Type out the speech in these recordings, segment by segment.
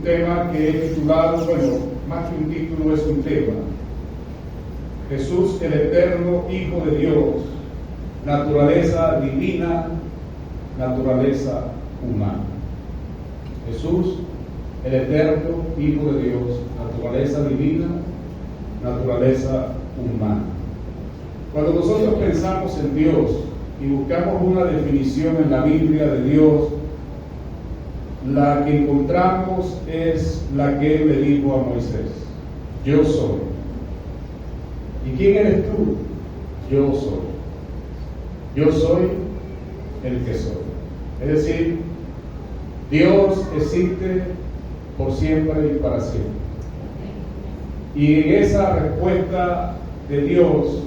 tema que he titulado, bueno, más que un título es un tema: Jesús, el eterno Hijo de Dios, naturaleza divina, naturaleza humana. Jesús, el eterno Hijo de Dios, naturaleza divina, naturaleza humana. Cuando nosotros pensamos en Dios y buscamos una definición en la Biblia de Dios, la que encontramos es la que Él le dijo a Moisés: yo soy. ¿Y quién eres tú? Yo soy. Yo soy el que soy. Es decir, Dios existe por siempre y para siempre. Y en esa respuesta de Dios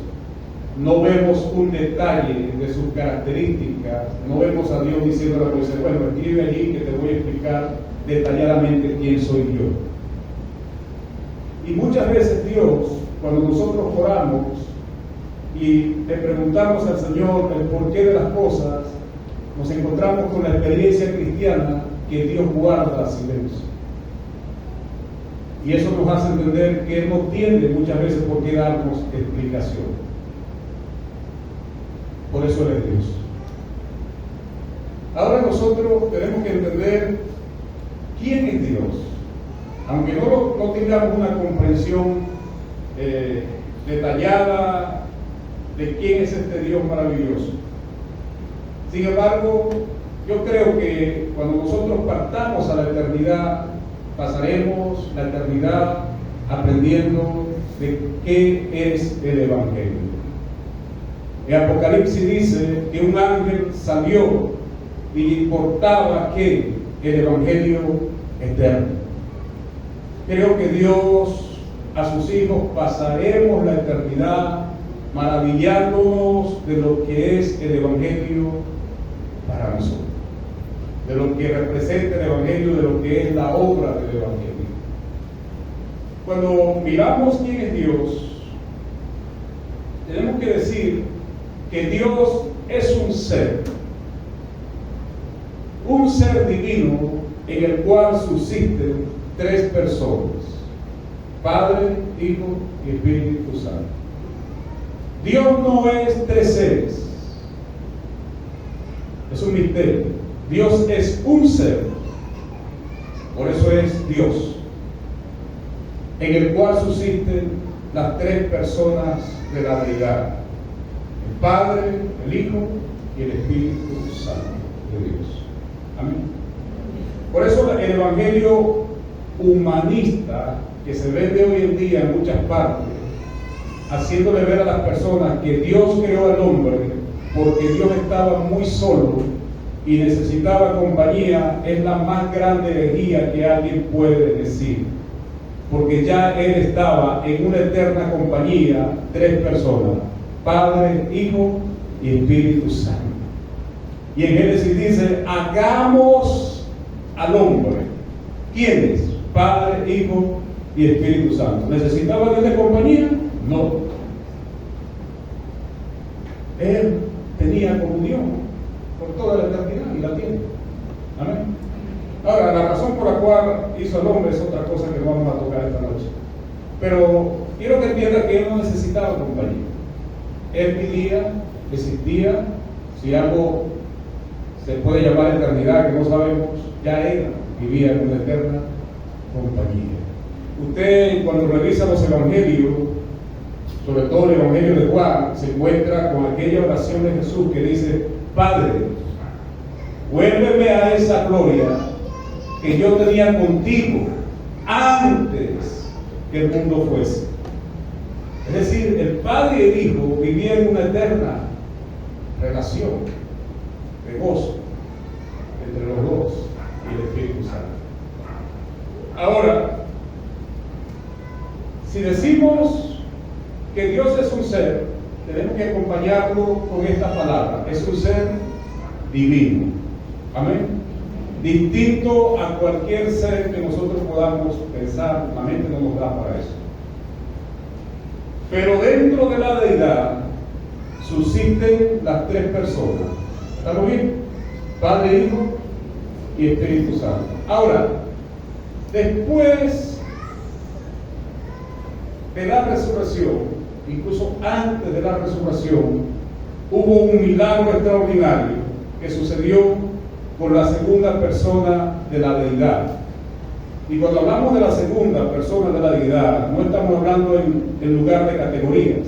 no vemos un detalle de sus características, no vemos a Dios diciéndole a Moisés: bueno, escribe allí que te voy a explicar detalladamente quién soy yo. Y muchas veces Dios, cuando nosotros oramos y le preguntamos al Señor el porqué de las cosas, nos encontramos con la experiencia cristiana que Dios guarda silencio. Y eso nos hace entender que Él no tiene muchas veces por qué darnos explicación. Por eso Él es Dios. Ahora nosotros tenemos que entender quién es Dios. Aunque no tengamos una comprensión detallada de quién es este Dios maravilloso. Sin embargo, yo creo que cuando nosotros partamos a la eternidad, pasaremos la eternidad aprendiendo de qué es el Evangelio. En Apocalipsis dice que un ángel salió y portaba que el Evangelio eterno. Creo que Dios, a sus hijos, pasaremos la eternidad maravillándonos de lo que es el Evangelio para nosotros, de lo que representa el Evangelio, de lo que es la obra del Evangelio. Cuando miramos quién es Dios, tenemos que decir que Dios es un ser divino en el cual subsisten tres personas: Padre, Hijo y Espíritu Santo. Dios no es tres seres, es un misterio. Dios es un ser, por eso es Dios, en el cual subsisten las tres personas de la deidad: el Padre, el Hijo y el Espíritu Santo de Dios. Amén. Por eso el evangelio humanista que se vende hoy en día en muchas partes, haciéndole ver a las personas que Dios creó al hombre porque Dios estaba muy solo y necesitaba compañía, es la más grande herejía que alguien puede decir. Porque ya Él estaba en una eterna compañía, tres personas: Padre, Hijo y Espíritu Santo. Y en Génesis dice: hagamos al hombre. ¿Quiénes? Padre, Hijo y Espíritu Santo. ¿Necesitaba Dios de compañía? No. Él tenía comunión por toda la eternidad y la tiene. Amén. Ahora, la razón por la cual hizo al hombre es otra cosa que vamos a tocar esta noche. Pero quiero que entienda que Él no necesitaba compañía. Él vivía, existía. Si algo se puede llamar eternidad, que no sabemos, ya Él vivía en una eterna compañía. Usted, cuando revisa los evangelios, sobre todo el evangelio de Juan, se encuentra con aquella oración de Jesús que dice: Padre, vuélveme a esa gloria que yo tenía contigo antes que el mundo fuese. Es decir, el Padre y el Hijo vivían en una eterna relación de gozo entre los dos y el Espíritu Santo. Ahora, si decimos que Dios es un ser, tenemos que acompañarlo con esta palabra: es un ser divino. Amén. Distinto a cualquier ser que nosotros podamos pensar, la mente no nos da para eso. Pero dentro de la deidad subsisten las tres personas. ¿Estamos bien? Padre, Hijo y Espíritu Santo. Ahora, Después de la resurrección, incluso antes de la resurrección, hubo un milagro extraordinario que sucedió con la segunda persona de la deidad. Y cuando hablamos de la segunda persona de la deidad, no estamos hablando en lugar de categorías,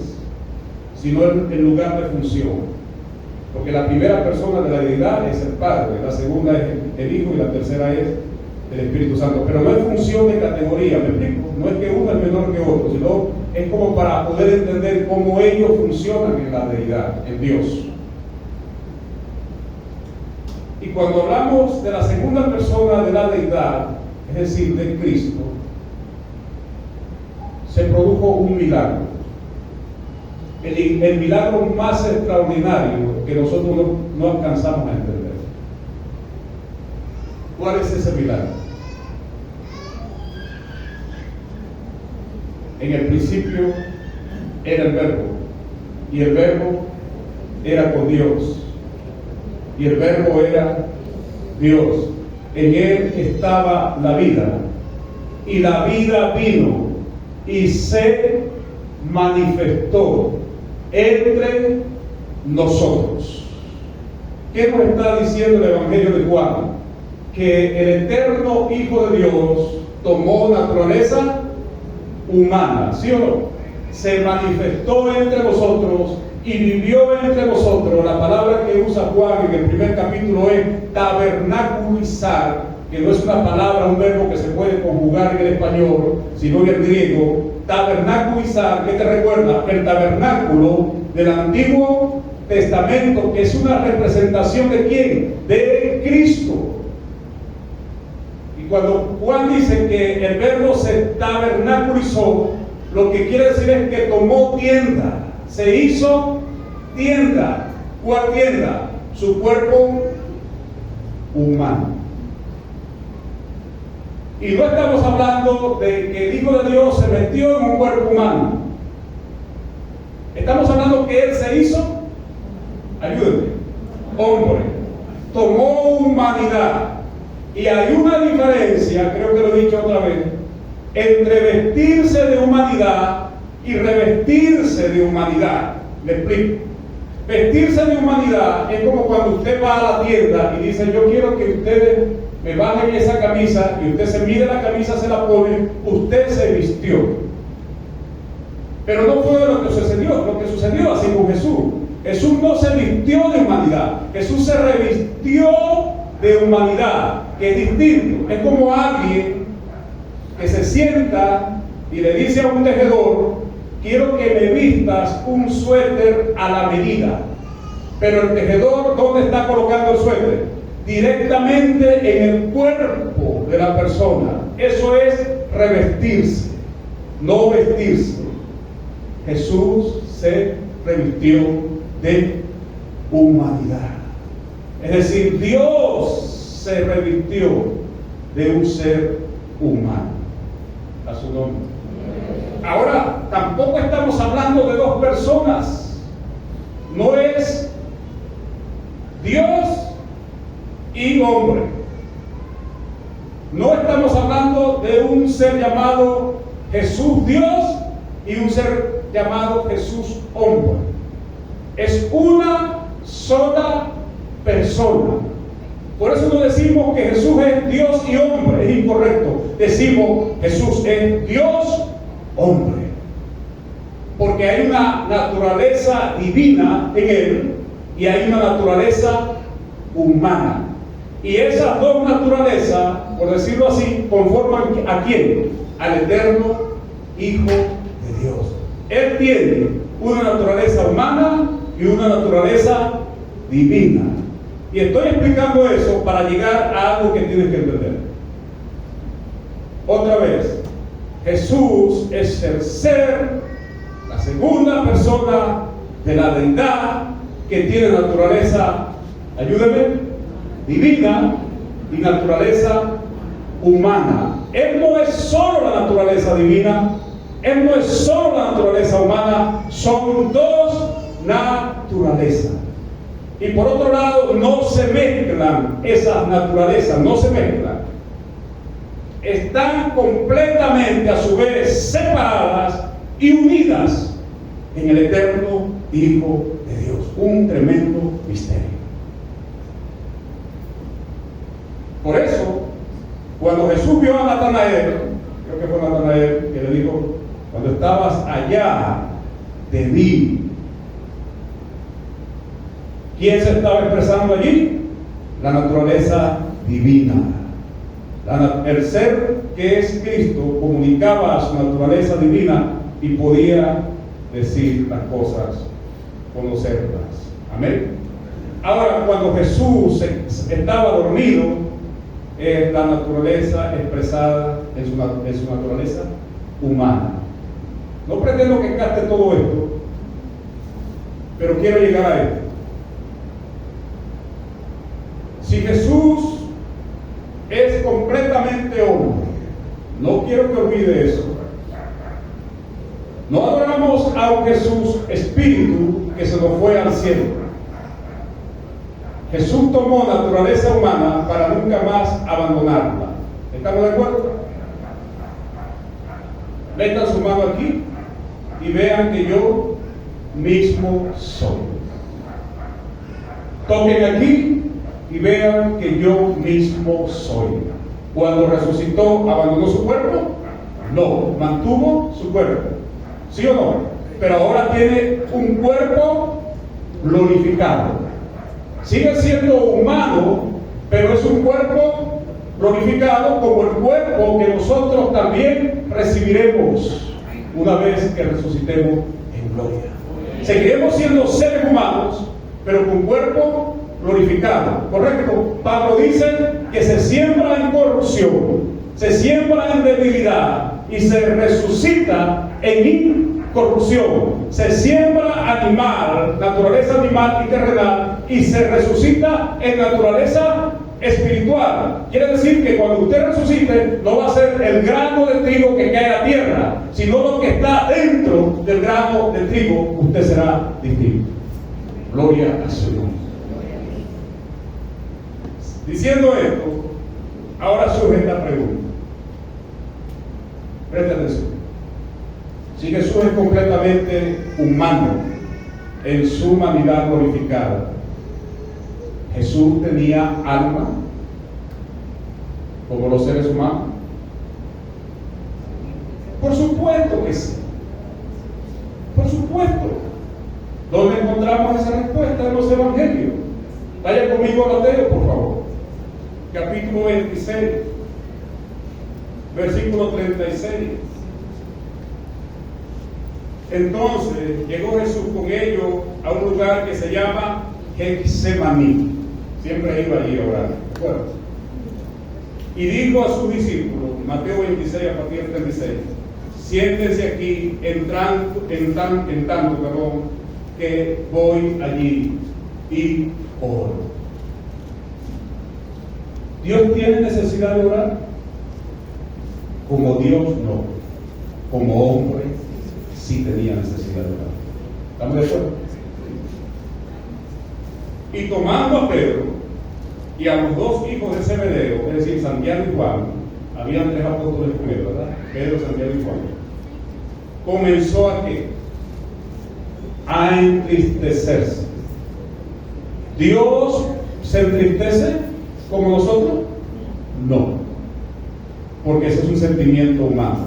sino en lugar de función. Porque la primera persona de la deidad es el Padre, la segunda es el Hijo y la tercera es el Espíritu Santo. Pero no es función de categoría, ¿me explico? No es que uno es menor que otro, sino es como para poder entender cómo ellos funcionan en la deidad, en Dios. Y cuando hablamos de la segunda persona de la deidad, es decir, de Cristo, se produjo un milagro. El milagro más extraordinario que nosotros no alcanzamos a entender. ¿Cuál es ese milagro? En el principio era el Verbo, y el Verbo era con Dios, y el Verbo era Dios. En él estaba la vida, y la vida vino y se manifestó entre nosotros. ¿Qué nos está diciendo el Evangelio de Juan? Que el eterno Hijo de Dios tomó naturaleza humana, ¿sí o no? Se manifestó entre nosotros y vivió entre nosotros. La palabra que usa Juan en el primer capítulo es tabernaculizar, que no es una palabra, un verbo que se puede conjugar en el español, sino en el griego. Tabernaculizar, ¿qué te recuerda? El tabernáculo del Antiguo Testamento, que es una representación ¿de quién? De Cristo. Y cuando Juan dice que el verbo se tabernaculizó, lo que quiere decir es que tomó tienda, se hizo tienda. ¿Cuál tienda? Su cuerpo humano. Y no estamos hablando de que el Hijo de Dios se metió en un cuerpo humano. Estamos hablando que Él se hizo, ayúdenme, hombre. Tomó humanidad. Y hay una diferencia, creo que lo he dicho otra vez, entre vestirse de humanidad y revestirse de humanidad. Me explico. Vestirse de humanidad es como cuando usted va a la tienda y dice: yo quiero que ustedes me bajen esa camisa, y usted se mide la camisa, se la pone, usted se vistió. Pero no fue lo que sucedió así con Jesús. Jesús no se vistió de humanidad, Jesús se revistió de humanidad, que es distinto. Es como alguien que se sienta y le dice a un tejedor: quiero que me vistas un suéter a la medida. Pero el tejedor, ¿dónde está colocando el suéter? Directamente en el cuerpo de la persona. Eso es revestirse, no vestirse. Jesús se revistió de humanidad. Es decir, Dios se revistió de un ser humano. A su nombre. Ahora, tampoco estamos hablando de dos personas. No es Dios y hombre. No estamos hablando de un ser llamado Jesús Dios y un ser llamado Jesús hombre. Es una sola persona. Por eso no decimos que Jesús es Dios y hombre, es incorrecto. Decimos Jesús es Dios hombre, porque hay una naturaleza divina en él y hay una naturaleza humana. Y esas dos naturalezas, por decirlo así, conforman ¿a quién? Al eterno Hijo de Dios. Él tiene una naturaleza humana y una naturaleza divina. Y estoy explicando eso para llegar a algo que tienes que entender. Otra vez, Jesús es el ser, la segunda persona de la deidad, que tiene naturaleza, ayúdeme, divina y naturaleza humana. Él no es solo la naturaleza divina, Él no es solo la naturaleza humana, son dos naturalezas. Y por otro lado, no se mezclan esas naturalezas, no se mezclan. están completamente a su vez separadas y unidas en el eterno Hijo de Dios. Un tremendo misterio. Por eso, cuando Jesús vio a Natanael, creo que fue Natanael que le dijo: cuando estabas allá, te vi. ¿Quién se estaba expresando allí? La naturaleza divina. El ser que es Cristo comunicaba su naturaleza divina y podía decir las cosas, conocerlas. Amén. Ahora, cuando Jesús estaba dormido, la naturaleza expresada en su naturaleza humana. No pretendo que capte todo esto, pero quiero llegar a esto. Si Jesús es completamente hombre, no quiero que olvide eso. No adoramos a un Jesús espíritu que se nos fue al cielo. Jesús tomó naturaleza humana para nunca más abandonarla. ¿Estamos de acuerdo? Metan su mano aquí y vean que yo mismo soy. Toquen aquí y vean que yo mismo soy. Cuando resucitó, ¿abandonó su cuerpo? No, mantuvo su cuerpo. ¿Sí o no? Pero ahora tiene un cuerpo glorificado. Sigue siendo humano, pero es un cuerpo glorificado como el cuerpo que nosotros también recibiremos una vez que resucitemos en gloria. Seguiremos siendo seres humanos, pero con cuerpo glorificado. ¿Correcto? Pablo dice que se siembra en corrupción, se siembra en debilidad y se resucita en incorrupción. Se siembra animal, naturaleza animal y terrenal, y se resucita en naturaleza espiritual. Quiere decir que cuando usted resucite, no va a ser el grano de trigo que cae a la tierra, sino lo que está dentro del grano de trigo. Usted será distinto. Gloria a su nombre. Diciendo esto, ahora surge esta pregunta. Presta atención. Si Jesús es completamente humano en su humanidad glorificada, ¿Jesús tenía alma como los seres humanos? Por supuesto que sí. Por supuesto. ¿Dónde encontramos esa respuesta? En los evangelios. Vaya conmigo a Mateo, por favor. Capítulo 26, versículo 36. Entonces llegó Jesús con ellos a un lugar que se llama Getsemaní. Siempre iba allí a orar. Bueno. Y dijo a sus discípulos, Mateo 26 a partir del 36, siéntense aquí en tanto, que voy allí y oro. ¿Dios tiene necesidad de orar? Como Dios no. Como hombre sí tenía necesidad de orar. ¿Estamos de acuerdo? Y tomando a Pedro y a los dos hijos de Zebedeo, es decir, Santiago y Juan, habían tres apóstoles con él, ¿verdad? Pedro, Santiago y Juan. Comenzó a ¿qué? A entristecerse. ¿Dios se entristece como nosotros? No, porque ese es un sentimiento humano.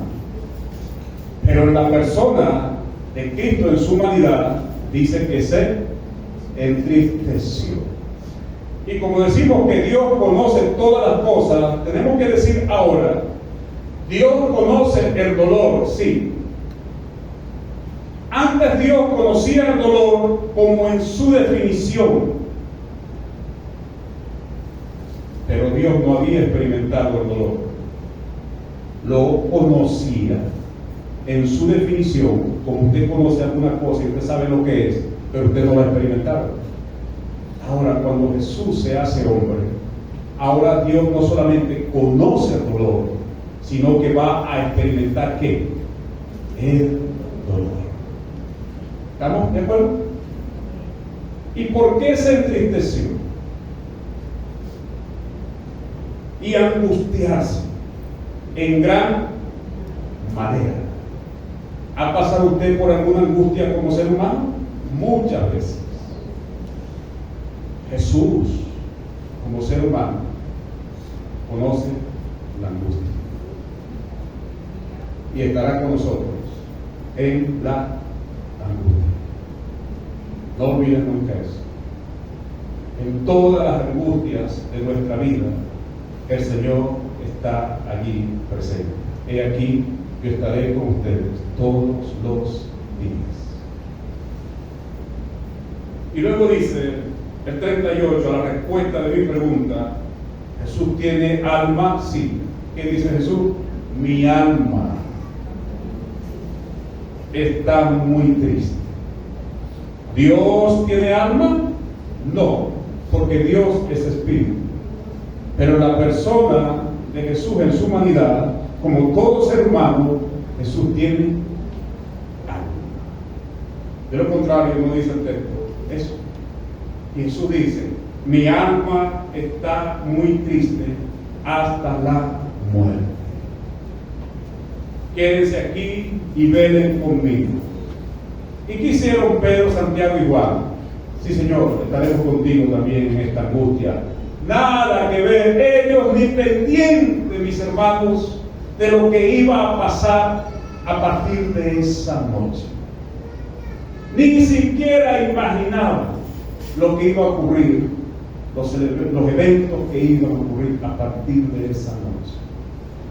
Pero en la persona de Cristo, en su humanidad, dice que se entristeció. Y como decimos que Dios conoce todas las cosas, tenemos que decir ahora, Dios conoce el dolor, sí. Antes Dios conocía el dolor como en su definición, pero Dios no había experimentado el dolor. Lo conocía en su definición, como usted conoce alguna cosa y usted sabe lo que es, pero usted no lo ha experimentado. Ahora, cuando Jesús se hace hombre, ahora Dios no solamente conoce el dolor, sino que va a experimentar ¿qué? El dolor. ¿Estamos de acuerdo? ¿Y por qué se entristeció? Y angustiarse. en gran manera. ¿Ha pasado usted por alguna angustia como ser humano? Muchas veces. Jesús, como ser humano, conoce la angustia y estará con nosotros en la angustia. No olviden nunca eso. En todas las angustias de nuestra vida, el Señor está allí presente. He aquí, yo estaré con ustedes todos los días. Y luego dice el 38, la respuesta de mi pregunta: ¿Jesús tiene alma? Sí. ¿Qué dice Jesús? Mi alma está muy triste. ¿Dios tiene alma? No, porque Dios es espíritu. Pero la persona de Jesús en su humanidad, como todo ser humano, Jesús tiene alma. De lo contrario, no dice el texto eso. Y Jesús dice: mi alma está muy triste hasta la muerte. Quédense aquí y velen conmigo. ¿Y qué hicieron Pedro, Santiago y Juan? Sí, Señor, estaremos contigo también en esta angustia. Nada que ver, ellos ni pendientes, mis hermanos, de lo que iba a pasar a partir de esa noche. Ni siquiera imaginaban lo que iba a ocurrir, los eventos que iban a ocurrir a partir de esa noche.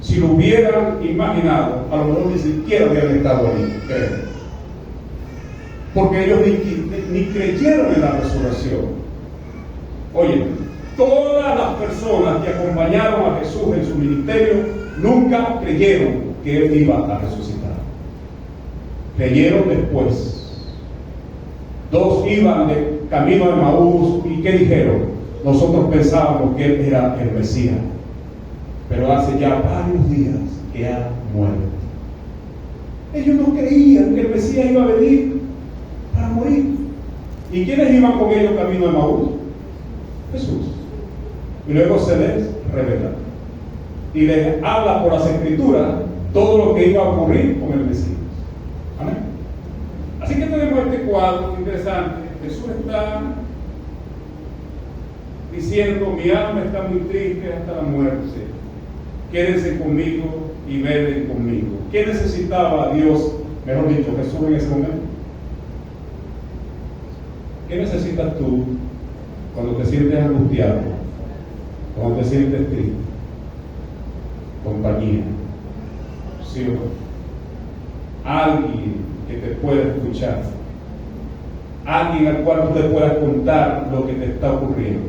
Si lo hubieran imaginado, a lo mejor ni siquiera hubieran estado ahí, creo. Porque ellos ni creyeron en la resurrección. Oye, todas las personas que acompañaron a Jesús en su ministerio nunca creyeron que Él iba a resucitar. Creyeron después. Dos iban de camino a Emaús y ¿qué dijeron? Nosotros pensábamos que Él era el Mesías, pero hace ya varios días que ha muerto. Ellos no creían que el Mesías iba a venir para morir. ¿Y quiénes iban con ellos camino a Emaús? Jesús. Y luego se les revela y les habla por las Escrituras todo lo que iba a ocurrir con el Mesías. Amén. Así que tenemos este cuadro interesante. Jesús está diciendo: mi alma está muy triste hasta la muerte. Quédense conmigo y velen conmigo. ¿Qué necesitaba Dios, mejor dicho, Jesús en ese momento? ¿Qué necesitas tú cuando te sientes angustiado, cuando te sientes triste? Compañía. ¿Sí o no? Alguien que te pueda escuchar, alguien al cual tú le puedas contar lo que te está ocurriendo.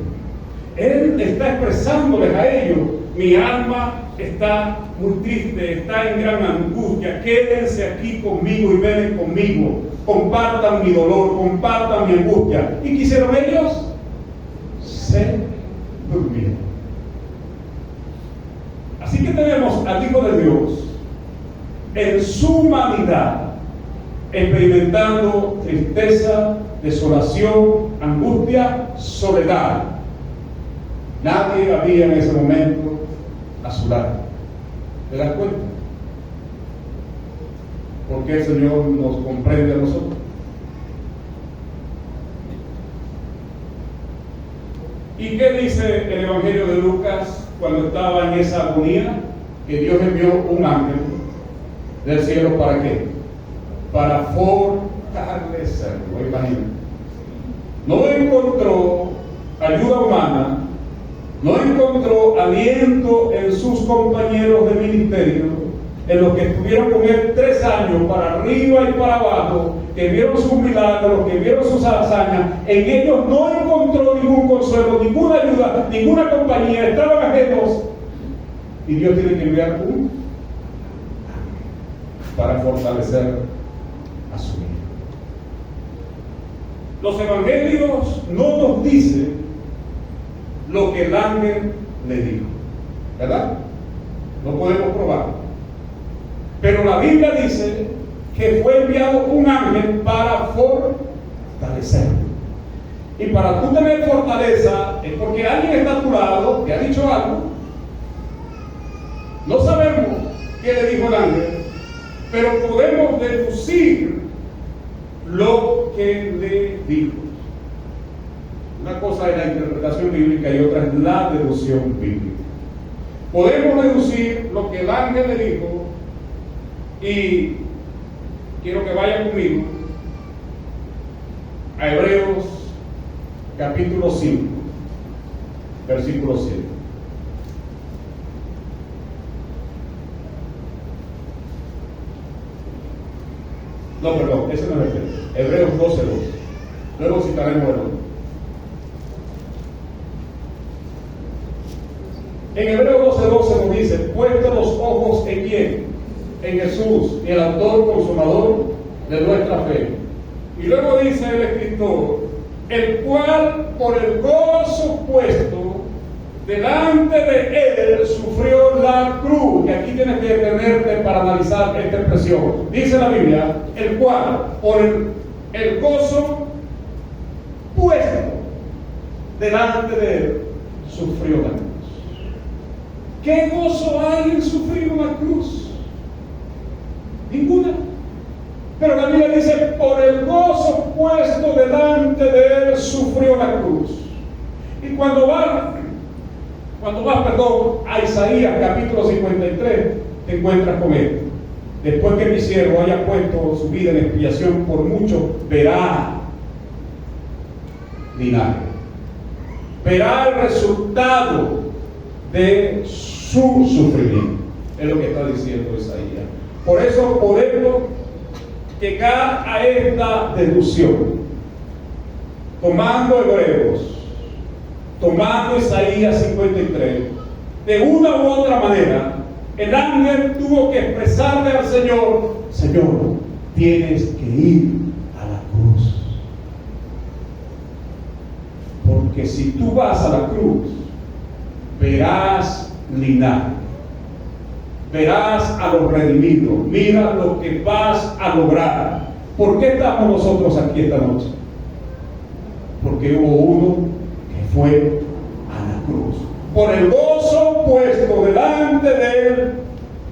Él está expresándoles a ellos: mi alma está muy triste, está en gran angustia, quédense aquí conmigo y velen conmigo, compartan mi dolor, compartan mi angustia. ¿Y qué hicieron ellos? Se durmieron. Así que tenemos al Hijo de Dios en su humanidad experimentando tristeza, desolación, angustia, soledad. Nadie había en ese momento a su lado. ¿Te das cuenta? Porque el Señor nos comprende a nosotros. ¿Y qué dice el Evangelio de Lucas cuando estaba en esa agonía? Que Dios envió un ángel del cielo. ¿Para qué? Para fortalecerlo. Imagínate. No encontró ayuda humana, no encontró aliento en sus compañeros de ministerio, en los que estuvieron con él 3 años para arriba y para abajo, que vieron sus milagros, que vieron sus hazañas. En ellos no encontró ningún consuelo, ninguna ayuda, ninguna compañía, estaban ajenos. Y Dios tiene que enviar un para fortalecer a su vida. Los evangelios no nos dicen lo que el ángel le dijo, ¿verdad? No podemos probarlo. Pero la Biblia dice que fue enviado un ángel para fortalecerlo. Y para tú tener fortaleza es porque alguien está a tu lado, te ha dicho algo. No sabemos qué le dijo el ángel, pero podemos deducir lo que le dijo. Una cosa es la interpretación bíblica y otra es la deducción bíblica. Podemos deducir lo que el ángel le dijo, y quiero que vayan conmigo a Hebreos capítulo 5, versículo 7. No, perdón, ese no es Hebreos 12:2. Luego citaremos el otro. En Hebreos 12:12 nos dice: puesto los ojos en quién, en Jesús, el autor consumador de nuestra fe. Y luego dice el escritor: el cual por el gozo puesto delante de él sufrió la cruz. Y aquí tienes que detenerte para analizar esta expresión. Dice la Biblia: el cual por el gozo puesto delante de él sufrió la cruz. ¿Qué gozo hay en sufrir una cruz? Ninguna. Pero la Biblia dice: por el gozo puesto delante de él sufrió la cruz. Y cuando vas, a Isaías capítulo 53, te encuentras con él. Después que mi siervo haya puesto su vida en expiación por mucho, verá linaje. Verá el resultado de su sufrimiento. Es lo que está diciendo Isaías. Por eso podemos llegar a esta deducción, tomando Hebreos, tomando Isaías 53, de una u otra manera. El ángel tuvo que expresarle al Señor: Señor, tienes que ir a la cruz, porque si tú vas a la cruz, verás linaje, verás a los redimidos, mira lo que vas a lograr. ¿Por qué estamos nosotros aquí esta noche? Porque hubo uno que fue a la cruz. Por el gozo puesto delante de él,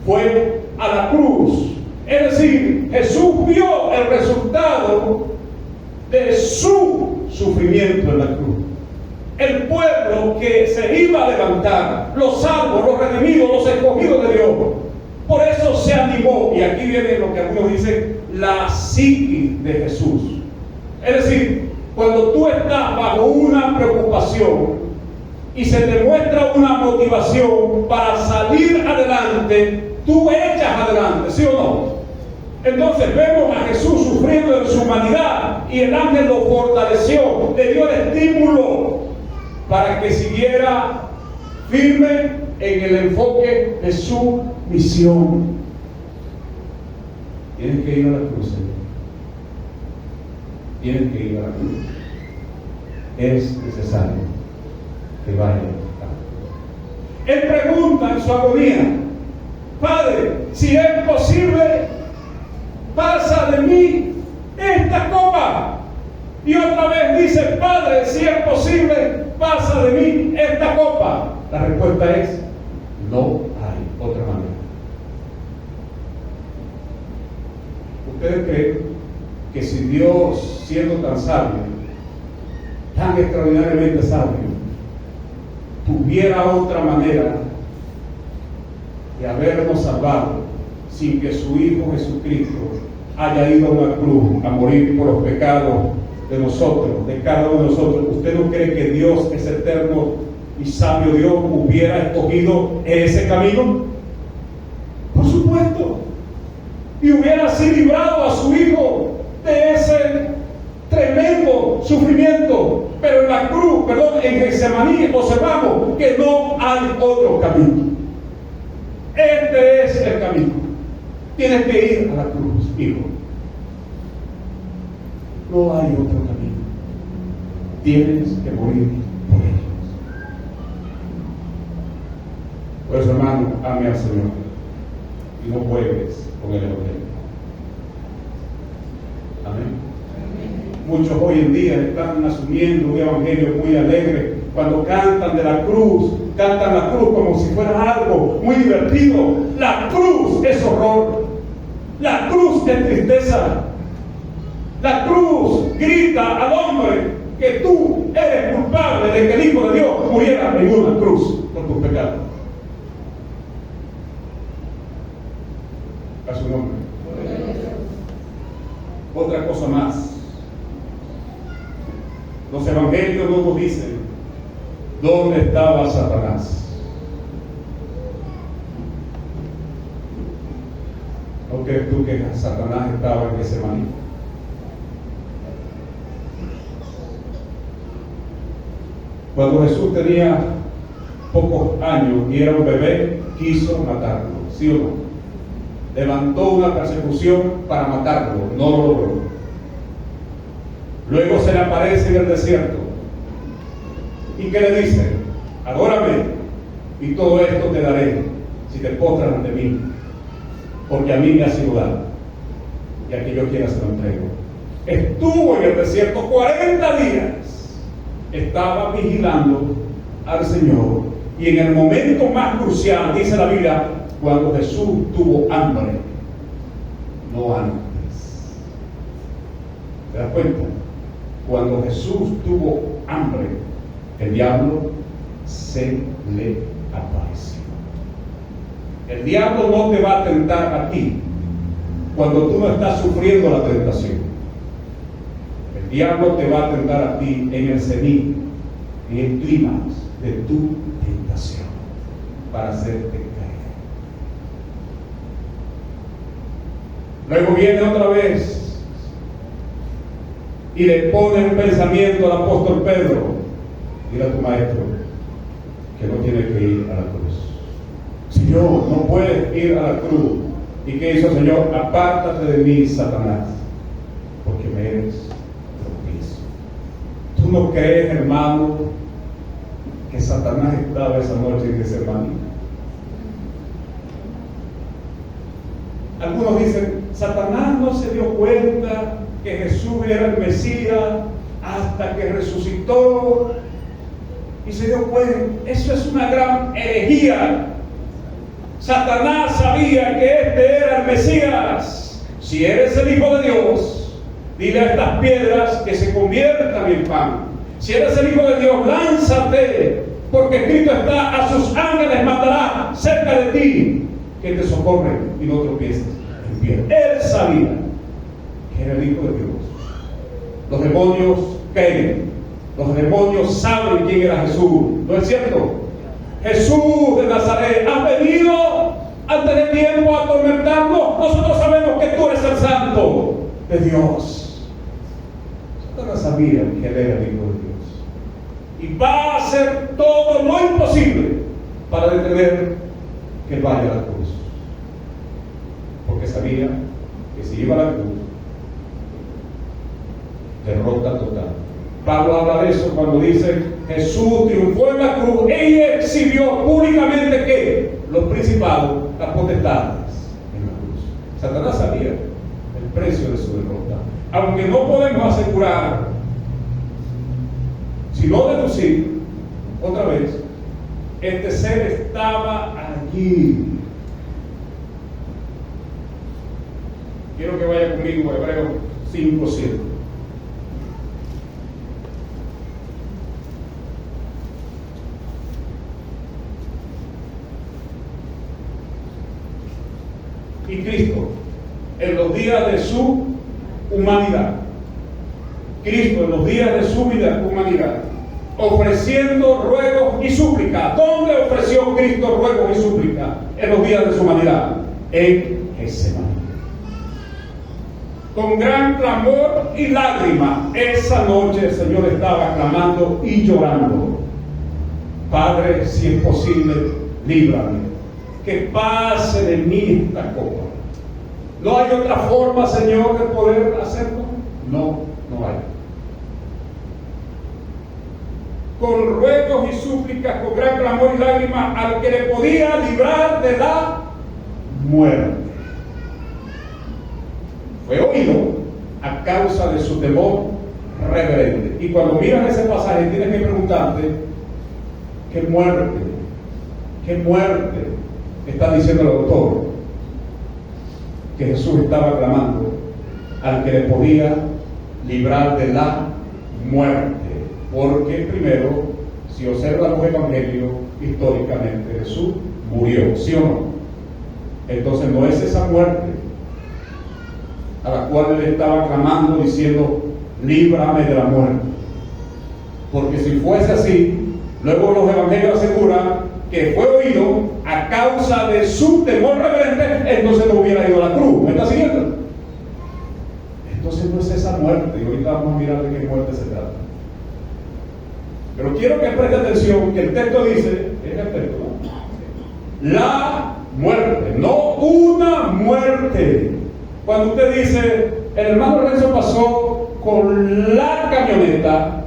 fue a la cruz. Es decir, Jesús vio el resultado de su sufrimiento en la cruz. El pueblo que se iba a levantar, los salvos, los redimidos, los escogidos de Dios. Por eso se animó, y aquí viene lo que algunos dicen, la psiquis de Jesús. Es decir, cuando tú estás bajo una preocupación y se te muestra una motivación para salir adelante, tú echas adelante, ¿sí o no? Entonces vemos a Jesús sufriendo en su humanidad y el ángel lo fortaleció, le dio el estímulo para que siguiera firme en el enfoque de su misión. Tienes que ir a la cruz, Señor. Tienes que ir a la cruz. Es necesario que vaya. Él pregunta en su agonía: Padre, si es posible, pasa de mí esta copa. Y otra vez dice: Padre, si es posible, pasa de mí esta copa. La respuesta es: no hay otra manera. ¿Ustedes creen que si Dios, siendo tan sabio, tan extraordinariamente sabio, tuviera otra manera de habernos salvado sin que su Hijo Jesucristo haya ido a una cruz a morir por los pecados de nosotros, de cada uno de nosotros? ¿Usted no cree que Dios es eterno y sabio Dios hubiera escogido ese camino? Por supuesto. Y hubiera así librado a su Hijo de ese tremendo sufrimiento. Pero en la cruz, en Getsemaní, observamos que no hay otro camino. Este es el camino. Tienes que ir a la cruz, hijo. No hay otro camino. Tienes que morir por ellos. Por eso, hermano, ame al Señor y no juegues con el Evangelio. Amén. Muchos hoy en día están asumiendo un evangelio muy alegre, cuando cantan de la cruz, cantan la cruz como si fuera algo muy divertido. La cruz es horror. La cruz es tristeza. La cruz grita al hombre que tú eres culpable de que el Hijo de Dios muriera en una cruz por tus pecados. A su nombre. Otra cosa más. Los evangelios no nos dicen dónde estaba Satanás. ¿No crees tú que Satanás estaba en Getsemaní? Cuando Jesús tenía pocos años y era un bebé, quiso matarlo, ¿sí o no? Levantó una persecución para matarlo, no lo logró. Luego se le aparece en el desierto. ¿Y qué le dice? Adórame y todo esto te daré si te postras ante mí, porque a mí me ha sido dado y a que yo quiera se lo entrego. Estuvo en el desierto 40 días. Estaba vigilando al Señor, y en el momento más crucial, dice la Biblia, cuando Jesús tuvo hambre, no antes. ¿Te das cuenta? Cuando Jesús tuvo hambre, el diablo se le apareció. El diablo no te va a tentar a ti cuando tú no estás sufriendo la tentación. El diablo te va a tentar a ti en el cenit, en el clímax de tu tentación, para hacerte caer. Luego viene otra vez y le pone un pensamiento al apóstol Pedro: dile a tu maestro que no tiene que ir a la cruz. Señor, no puedes ir a la cruz. ¿Y qué hizo el Señor? Apártate de mí, Satanás, porque me eres tropiezo. ¿Tú no crees, hermano, que Satanás estaba esa noche en Getsemaní? Algunos dicen: Satanás no se dio cuenta que Jesús era el Mesías hasta que resucitó y se dio cuenta. Eso es una gran herejía. Satanás sabía que este era el Mesías. Si eres el Hijo de Dios, dile a estas piedras que se conviertan en pan. Si eres el Hijo de Dios, lánzate, porque escrito está: a sus ángeles mandará cerca de ti, que te socorren y no tropieces en piedra. Él sabía que era el Hijo de Dios. Los demonios creen, los demonios saben quién era Jesús, ¿no es cierto? Jesús de Nazaret, has venido antes de tiempo a atormentarnos. Nosotros sabemos que tú eres el Santo de Dios. Satanás sabía que él era el Hijo de Dios, y va a hacer todo lo imposible para detener que él vaya a la cruz, porque sabía que si iba a la cruz, derrota total. Pablo habla de eso cuando dice: Jesús triunfó en la cruz y exhibió públicamente que los principados, las potestades en la cruz. Satanás sabía el precio de su derrota. Aunque no podemos asegurar, sino deducir, otra vez, este ser estaba allí. Quiero que vaya conmigo a Hebreos 5:7. Y Cristo, en los días de su humanidad, Cristo en los días de su humanidad, ofreciendo ruegos y súplicas. ¿Dónde ofreció Cristo ruegos y súplicas en los días de su humanidad? En Getsemaní. Con gran clamor y lágrima, esa noche el Señor estaba clamando y llorando: Padre, si es posible, líbrame, que pase de mí esta copa. ¿No hay otra forma, Señor, de poder hacerlo? No, no hay. Con ruegos y súplicas, con gran clamor y lágrimas, al que le podía librar de la muerte. Fue oído a causa de su temor reverente. Y cuando miras ese pasaje, tienes que preguntarte: ¡Qué muerte! ¡Qué muerte! Está diciendo el autor que Jesús estaba clamando al que le podía librar de la muerte. Porque primero, si observan los evangelios, históricamente Jesús murió, ¿sí o no? Entonces no es esa muerte a la cual él estaba clamando diciendo, líbrame de la muerte. Porque si fuese así, luego los evangelios aseguran que fue oído a causa de su temor reverente, entonces no hubiera ido a la cruz. ¿Me está siguiendo? Entonces no es esa muerte, y ahorita vamos a mirar de qué muerte se trata. Pero quiero que preste atención que el texto dice, es el texto, ¿no? La muerte, no una muerte. Cuando usted dice, el hermano Lorenzo pasó con la camioneta,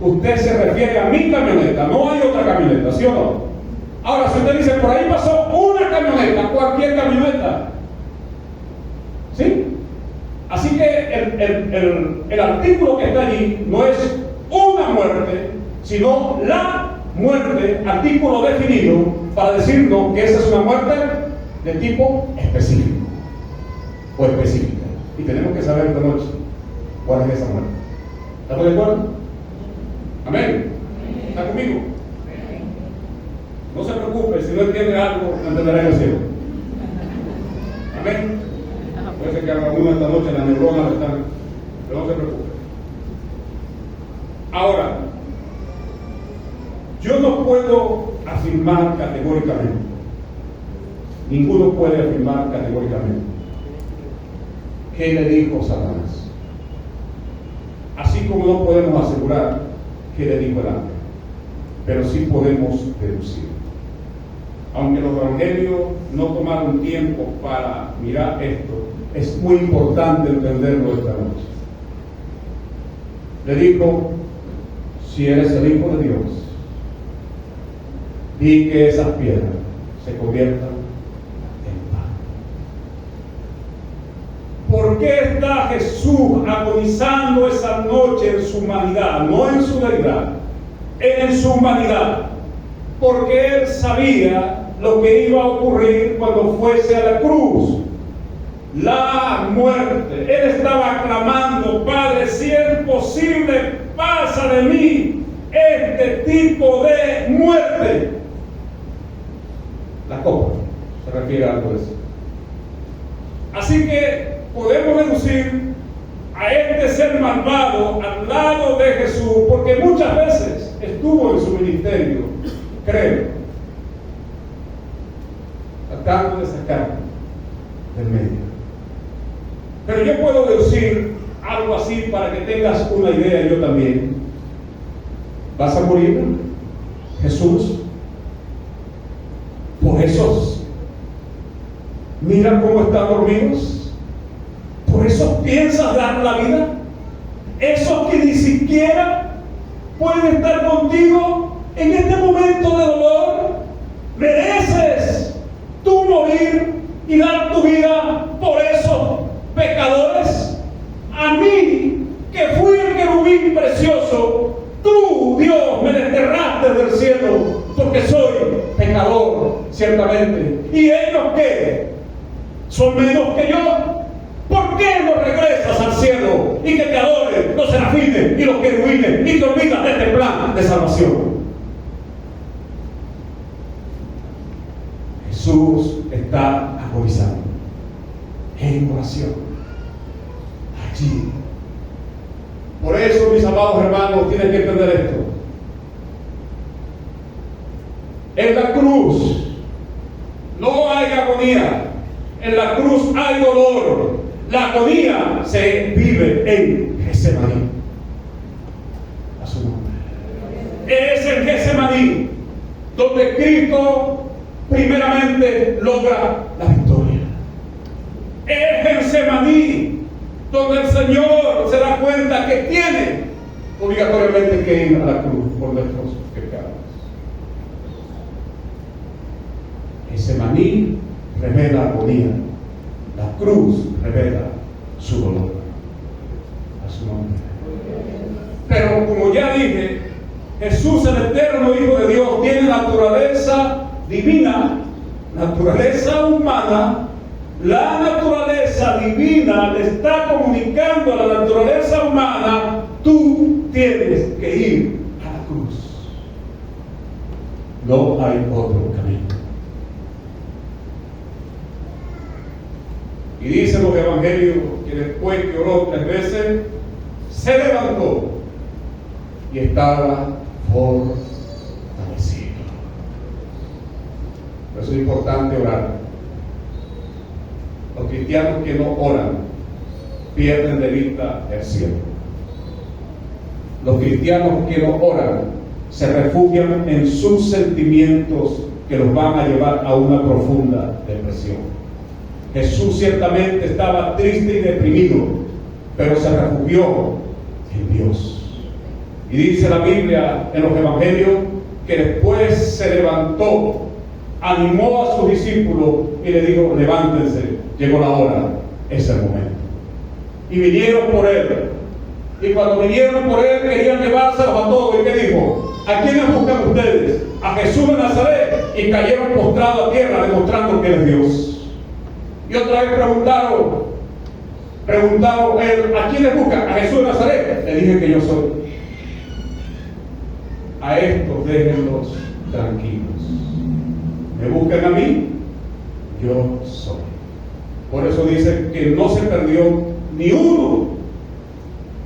usted se refiere a mi camioneta, no hay otra camioneta, ¿sí o no? Ahora, si usted dice, por ahí pasó una camioneta, cualquier camioneta, ¿sí? Así que el artículo que está allí no es una muerte, sino la muerte, artículo definido, para decirnos que esa es una muerte de tipo específico o específica. Y tenemos que saber esta noche cuál es esa muerte. ¿Estamos de acuerdo? Amén. ¿Está conmigo? No se preocupe, si no entiende algo, entenderá en el cielo. Amén. Puede ser que haga uno esta noche, las neuronas están, pero no se preocupe. Ahora, yo no puedo afirmar categóricamente, ninguno puede afirmar categóricamente qué le dijo Satanás, así como no podemos asegurar qué le dijo el ángel, pero sí podemos deducir. Aunque los evangelios no tomaron tiempo para mirar esto, es muy importante entenderlo esta noche. Le dijo, si eres el Hijo de Dios, di que esas piedras se conviertan en pan. ¿Por qué está Jesús agonizando esa noche en su humanidad? No en su deidad, en su humanidad. Porque él sabía lo que iba a ocurrir cuando fuese a la cruz. La muerte. Él estaba clamando, Padre, si es posible, pasa de mí este tipo de muerte. La copa se refiere a algo de eso. Así que podemos deducir a este ser malvado al lado de Jesús, porque muchas veces estuvo en su ministerio, creo, tratando de sacar del medio. Pero yo puedo deducir algo así para que tengas una idea, yo también. ¿Vas a morir, Jesús? Por esos, mira cómo están dormidos. Por eso piensas dar la vida. Esos que ni siquiera pueden estar contigo en este momento de dolor. Mereces tú morir y dar tu vida por esos pecadores. A mí, que fui el querubín precioso, tú, Dios, me desterraste del cielo, porque soy pecador, ciertamente. ¿Y ellos qué? ¿Son menos que yo? ¿Por qué no regresas al cielo y que te adoren los serafines y los querubines y te olvidas de este plan de salvación? Jesús está agonizando en oración allí. Por eso, mis amados hermanos, tienen que entender esto. En la cruz no hay agonía, en la cruz hay dolor. La agonía se vive en Getsemaní. A su nombre. Es en Getsemaní donde Cristo primeramente logra la victoria. Es en Getsemaní donde el Señor se da cuenta que tiene obligatoriamente que ir a la cruz por nuestros pecados. Getsemaní revela agonía, la cruz revela su dolor. A su nombre. Pero como ya dije, Jesús, el eterno Hijo de Dios, tiene naturaleza divina, naturaleza humana. La naturaleza divina le está comunicando a la naturaleza humana: tú tienes que ir a la cruz. No hay otro camino. Y dicen los evangelios que después que oró 3 veces, se levantó y estaba fortalecido. Por eso es importante orar. Los cristianos que no oran pierden de vista el cielo. Los cristianos que no oran se refugian en sus sentimientos que los van a llevar a una profunda depresión. Jesús ciertamente estaba triste y deprimido, pero se refugió en Dios. Y dice la Biblia en los evangelios que después se levantó, animó a sus discípulos y le dijo: levántense, llegó la hora, es el momento. Y vinieron por él. Y cuando vinieron por él querían llevárselos a todos. ¿Y qué dijo? ¿A quiénes buscan ustedes? A Jesús de Nazaret. Y cayeron postrados a tierra, demostrando que él es Dios. Y otra vez preguntaron él: ¿a quiénes buscan? A Jesús de Nazaret. Le dije que yo soy. A estos déjenlos tranquilos. Me buscan a mí, yo soy. Por eso dice que no se perdió ni uno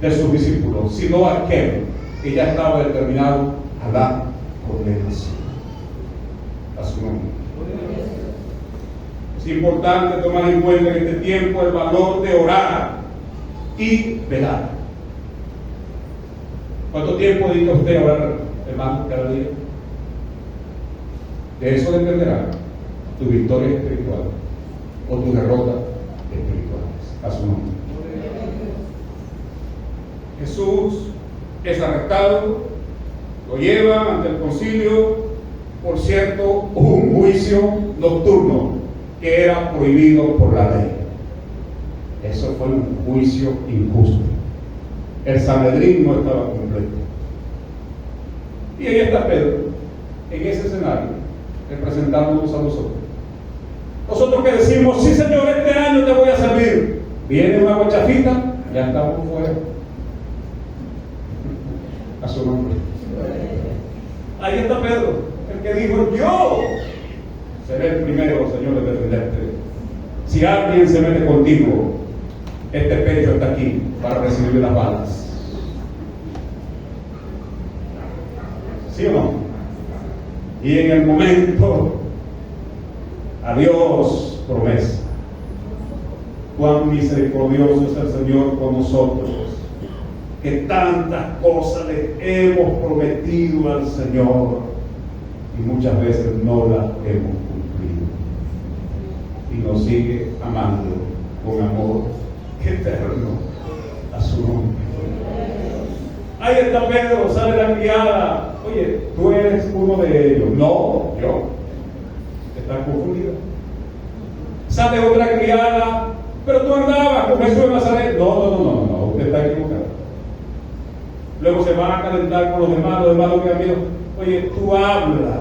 de sus discípulos, sino aquel que ya estaba determinado a dar por él a su nombre. Es importante tomar en cuenta en este tiempo el valor de orar y velar. ¿Cuánto tiempo dedica usted a orar, hermano, cada día? De eso dependerá tu victoria espiritual o tu derrota espiritual. A su nombre. Jesús es arrestado, lo llevan ante el concilio. Por cierto, un juicio nocturno que era prohibido por la ley. Eso fue un juicio injusto. El Sanedrín no estaba completo. Y ahí está Pedro, en ese escenario, representándonos a nosotros. Nosotros que decimos: sí, Señor, este año te voy a servir. Viene una guachafita, ya estamos fuera. A su nombre. Ahí está Pedro, el que dijo: yo seré el primero, Señor, de defenderte. Si alguien se mete contigo, este pecho está aquí para recibir las balas. ¿Sí o no? Y en el momento, adiós, promesa. Cuán misericordioso es el Señor con nosotros, que tantas cosas le hemos prometido al Señor y muchas veces no las hemos cumplido. Y nos sigue amando con amor eterno a su nombre. Ahí está Pedro, sale la criada: oye, tú eres uno de ellos. No, yo. Estás confundida. Sale otra criada: pero tú andabas con Jesús de Nazaret. No, usted está equivocado. Luego se van a calentar con los hermanos que amigos: oye, tú hablas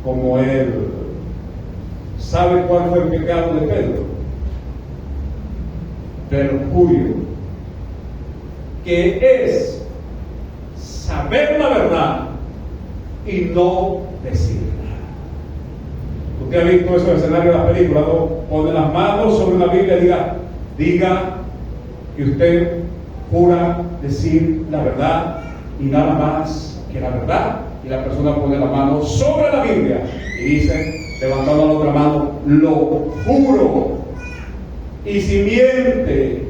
como él. ¿Sabe cuál fue el pecado de Pedro? Perjurio, que es saber la verdad y no decirla. Usted ha visto eso en el escenario de las películas, ¿no? Pone las manos sobre una Biblia y diga que usted jura decir la verdad y nada más que la verdad. Y la persona pone la mano sobre la Biblia y dice, levantando la otra mano: lo juro. Y si miente,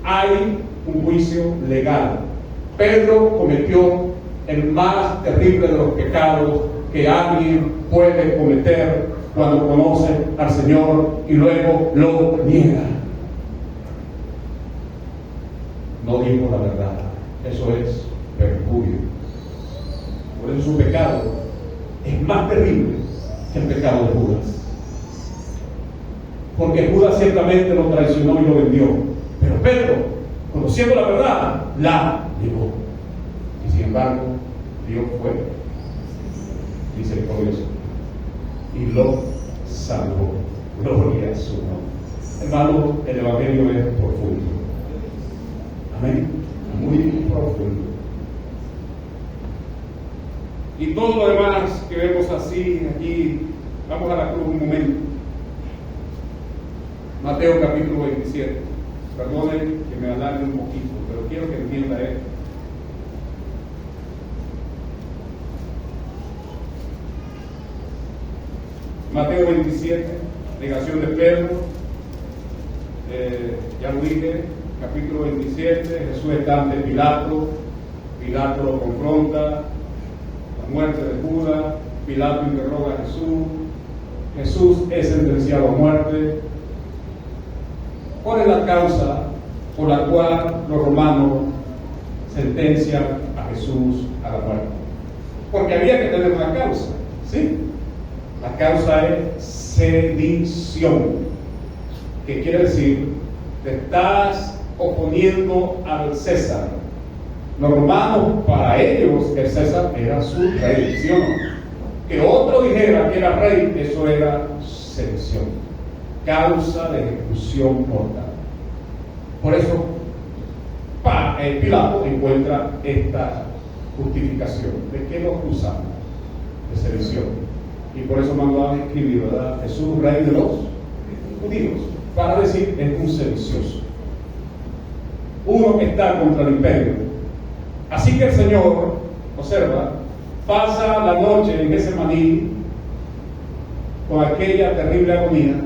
hay un juicio legal. Pedro cometió el más terrible de los pecados que alguien puede cometer cuando conoce al Señor y luego lo niega. No dijo la verdad. Eso es perjurio. Por eso su pecado es más terrible que el pecado de Judas. Porque Judas ciertamente lo traicionó y lo vendió, pero Pedro, conociendo la verdad, la negó. Y sin embargo, Dios fue misericordioso y lo salvó. Gloria a su nombre. Hermano, el Evangelio es profundo. Amén. Muy profundo. Y todo lo demás que vemos así, aquí, vamos a la cruz un momento. Mateo capítulo 27. Perdone que me alargue un poquito, pero quiero que entienda esto. Mateo 27, negación de Pedro, ya lo dije, capítulo 27, Jesús está ante Pilato, Pilato lo confronta, la muerte de Judas, Pilato interroga a Jesús, Jesús es sentenciado a muerte. ¿Cuál es la causa por la cual los romanos sentencian a Jesús a la muerte? Porque había que tener una causa, ¿sí? La causa es sedición, que quiere decir, te estás oponiendo al César. Los romanos, para ellos, el César era su rey, ¿sí o no? Que otro dijera que era rey, eso era sedición, causa de ejecución mortal. Por eso, Pilato encuentra esta justificación. ¿De qué lo acusamos? De sedición. Y por eso mandó a escribir, ¿verdad? Jesús, rey de los judíos, para decir, es un sedicioso, uno que está contra el imperio. Así que el Señor, observa, pasa la noche en Getsemaní con aquella terrible agonía,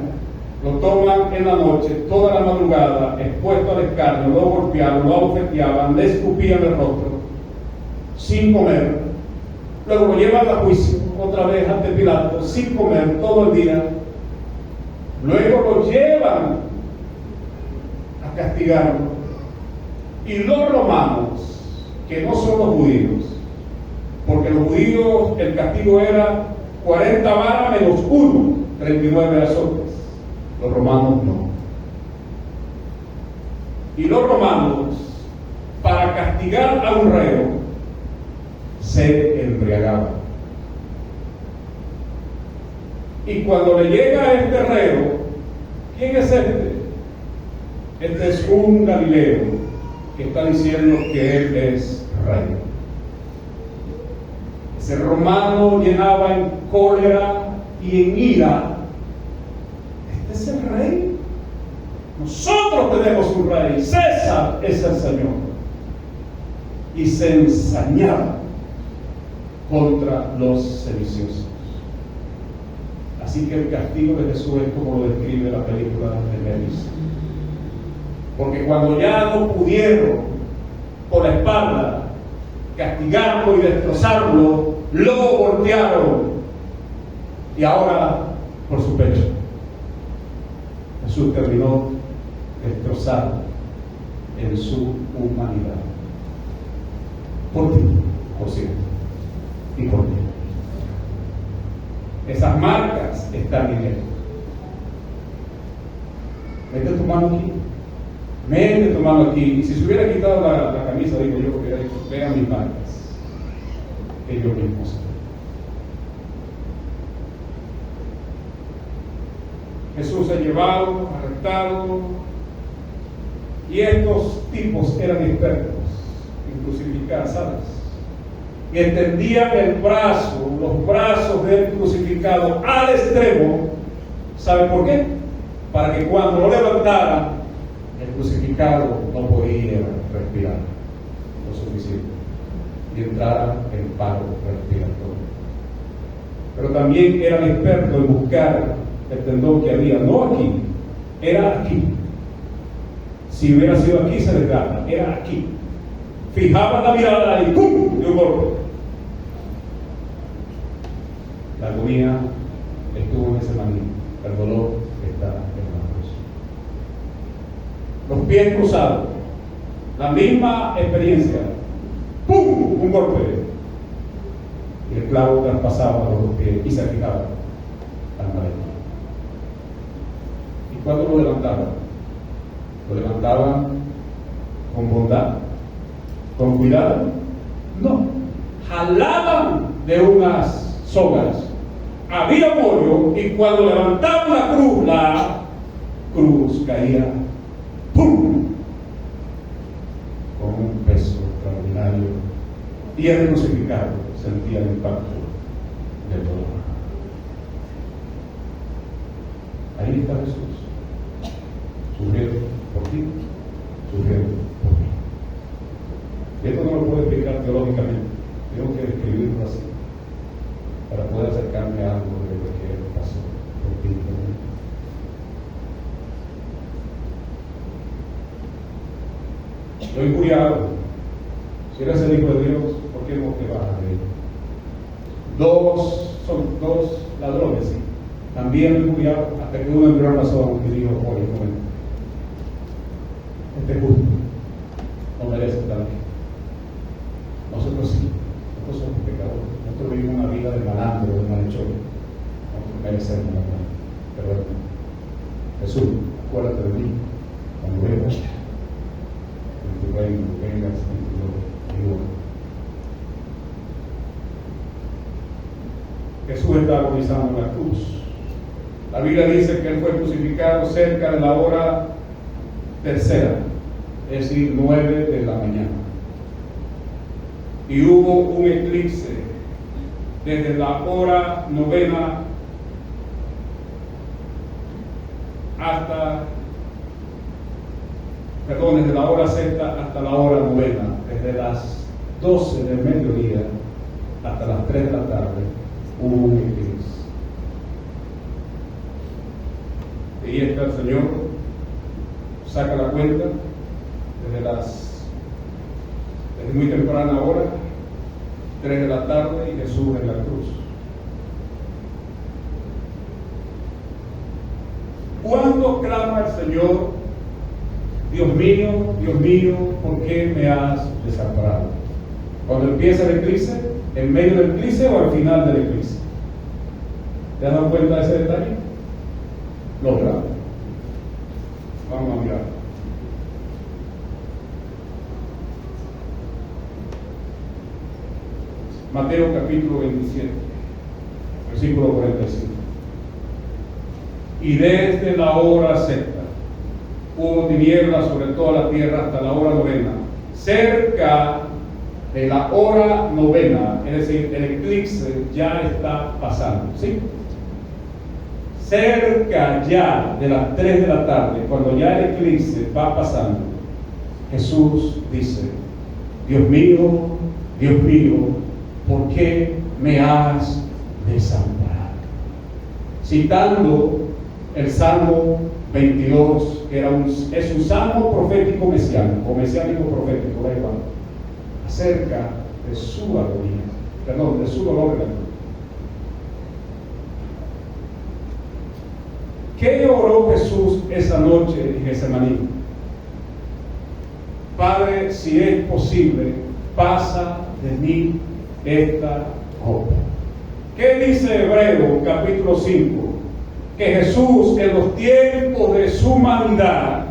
lo toman en la noche, toda la madrugada, expuesto al escarnio, lo golpeaban, lo abofeteaban, le escupían el rostro, sin comer. Luego lo llevan a juicio, otra vez ante Pilato, sin comer todo el día. Luego lo llevan a castigarlo. Y los romanos, que no son los judíos, porque los judíos el castigo era 40 varas menos 1, 39 azotes. Los romanos no. Y los romanos, para castigar a un reo, se embriagaba. Y cuando le llega a este reo, ¿quién es este? Este es un Galileo que está diciendo que él es rey. Ese romano llenaba en cólera y en ira. Este es el rey. Nosotros tenemos un rey. César es el Señor. Y se ensañaba contra los sediciosos. Así que el castigo de Jesús es como lo describe la película de Elvis. Porque cuando ya no pudieron por la espalda castigarlo y destrozarlo, lo voltearon y ahora por su pecho. Jesús terminó destrozado en su humanidad. Por ti, por cierto, y por ti. Esas marcas están en él. Mete tu mano aquí. Mete tu mano aquí. Y si se hubiera quitado la camisa, digo yo, que vean mis marcas. Que yo mismo soy. Jesús ha llevado, arrestado. Y estos tipos eran expertos en crucificar, ¿sabes? Y extendían el brazo, los brazos del crucificado al extremo. ¿Saben por qué? Para que cuando lo levantaran, el crucificado no podía respirar lo suficiente y entrara en paro respiratorio. Pero también eran expertos en buscar el tendón que había, no aquí, era aquí. Si hubiera sido aquí, se desgarra, era aquí. Fijaban la mirada y ¡pum! De un golpe. La agonía estuvo en ese maní, el dolor está en la cruz. Los pies cruzados, la misma experiencia, ¡pum! Un golpe. Y el clavo traspasaba los dos pies y se fijaba al maletón. ¿Y cuándo lo levantaban? ¿Lo levantaban con bondad? ¿Con cuidado? No, jalaban de unas sogas. Había mollo y cuando levantaban la cruz caía, ¡pum!, con un peso extraordinario. Y el crucificado sentía el impacto de todo. Ahí está Jesús, sufriendo por ti, sufriendo por mí. Esto no lo puedo explicar teológicamente, tengo que escribirlo así, para poder acercarme a algo de lo que pasó por ti y por mí. Lo injuriado, si eres el Hijo de Dios, ¿por qué no te vas a reír? Son dos ladrones, sí. También lo injuriado, hasta que uno entró en razón y dijo: oye, joven, este es justo, no merece también. Nosotros sí, nosotros somos pecadores, nosotros vivimos una vida de malandro, de malhechor, nosotros merecemos la pena. Pero Jesús, acuérdate de mí cuando vengas en tu reino, vengas en tu gloria. Jesús está agonizando en la cruz. La Biblia dice que Él fue crucificado cerca de la hora tercera, es decir, 9 de la mañana. Y hubo un eclipse desde la hora novena desde la hora sexta hasta la hora novena, desde las 12 del mediodía hasta las 3 de la tarde, hubo un eclipse. Y está el Señor, saca la cuenta desde muy temprana hora, 3 de la tarde, y Jesús en la cruz. ¿Cuándo clama el Señor: Dios mío, ¿por qué me has desamparado? ¿Cuando empieza el eclipse? ¿En medio del eclipse o al final del eclipse? ¿Te has dado cuenta de ese detalle? No, ¿verdad? Vamos a mirar. Mateo capítulo 27, versículo 45. Y desde la hora sexta hubo tinieblas sobre toda la tierra hasta la hora novena. Cerca de la hora novena, es decir, el eclipse ya está pasando, ¿sí? Cerca ya de las 3 de la tarde, cuando ya el eclipse va pasando, Jesús dice: Dios mío, ¿por qué me has desamparado? Citando el Salmo 22, que es un salmo profético mesiánico profético, da igual, acerca de su agonía, de su dolor en la cruz. ¿Qué oró Jesús esa noche en Getsemaní? Padre, si es posible, pasa de mí esta copa. ¿Qué dice Hebreos capítulo 5? Que Jesús, en los tiempos de su humanidad,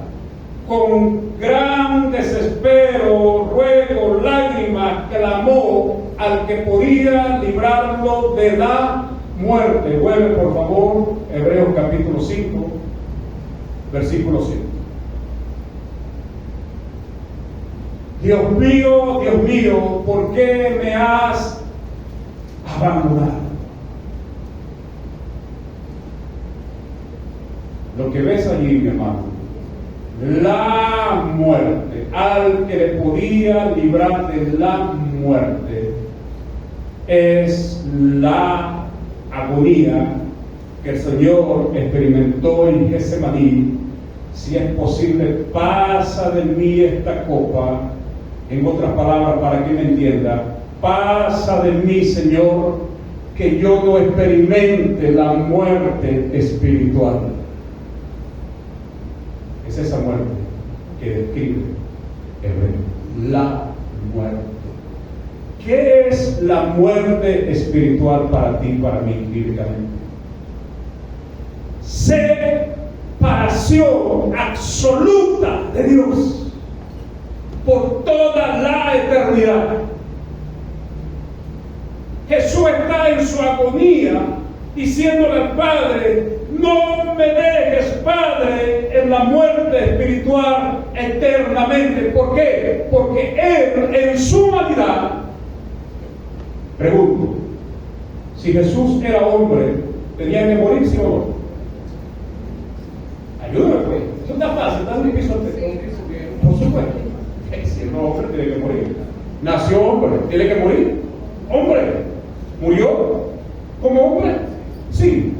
con gran desespero, ruego, lágrimas, clamó al que podía librarlo de la muerte. Vuelve por favor, Hebreos capítulo 5, versículo 7. Dios mío, ¿por qué me has abandonado? Lo que ves allí, mi hermano, la muerte, al que le podía librar de la muerte, es la agonía que el Señor experimentó en Getsemaní. Si es posible, pasa de mí esta copa. En otras palabras, para que me entienda, pasa de mí, Señor, que yo no experimente la muerte espiritual. Es esa muerte que describe Hebreo, la muerte. ¿Qué es la muerte espiritual para ti y para mí, bíblicamente? Separación absoluta de Dios por toda la eternidad. Jesús está en su agonía diciéndole al Padre: no me dejes, Padre, en la muerte espiritual eternamente. ¿Por qué? Porque Él, en su humanidad, pregunto, si Jesús era hombre, ¿tenía que morir, sí o no? Ayúdame, pues. Eso está fácil, está en mi piso. Por supuesto. Si es hombre, tiene que morir. Nació hombre, tiene que morir. Hombre, murió como hombre, sí,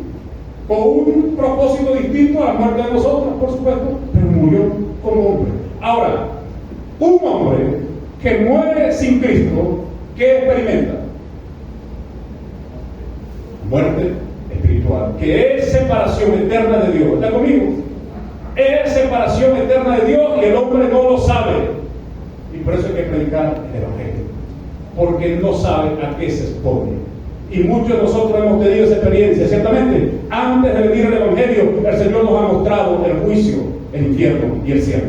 con un propósito distinto a la muerte de nosotros, por supuesto, pero murió como hombre. Ahora, un hombre que muere sin Cristo, ¿qué experimenta? Muerte espiritual, que es separación eterna de Dios. ¿Está conmigo? Es separación eterna de Dios y el hombre no lo sabe. Y por eso hay que predicar el Evangelio, porque él no sabe a qué se expone. Y muchos de nosotros hemos tenido esa experiencia. Ciertamente, antes de venir el Evangelio, el Señor nos ha mostrado el juicio, el infierno y el cielo.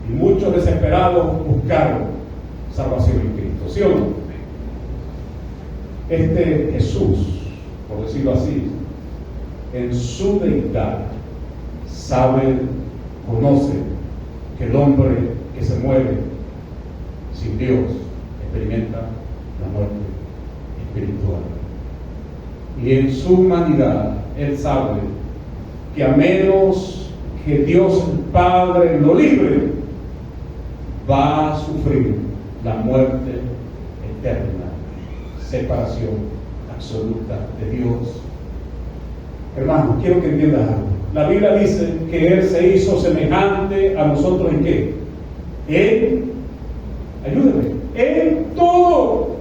Y muchos desesperados buscaron salvación en Cristo, ¿sí o no? Este Jesús, por decirlo así, en su deidad, sabe, conoce que el hombre que se mueve sin Dios experimenta la muerte espiritual. Y en su humanidad, Él sabe que a menos que Dios el Padre lo libre, va a sufrir la muerte eterna, separación absoluta de Dios. Hermanos, quiero que entiendas algo. La Biblia dice que Él se hizo semejante a nosotros ¿en qué? Ayúdame, en todo.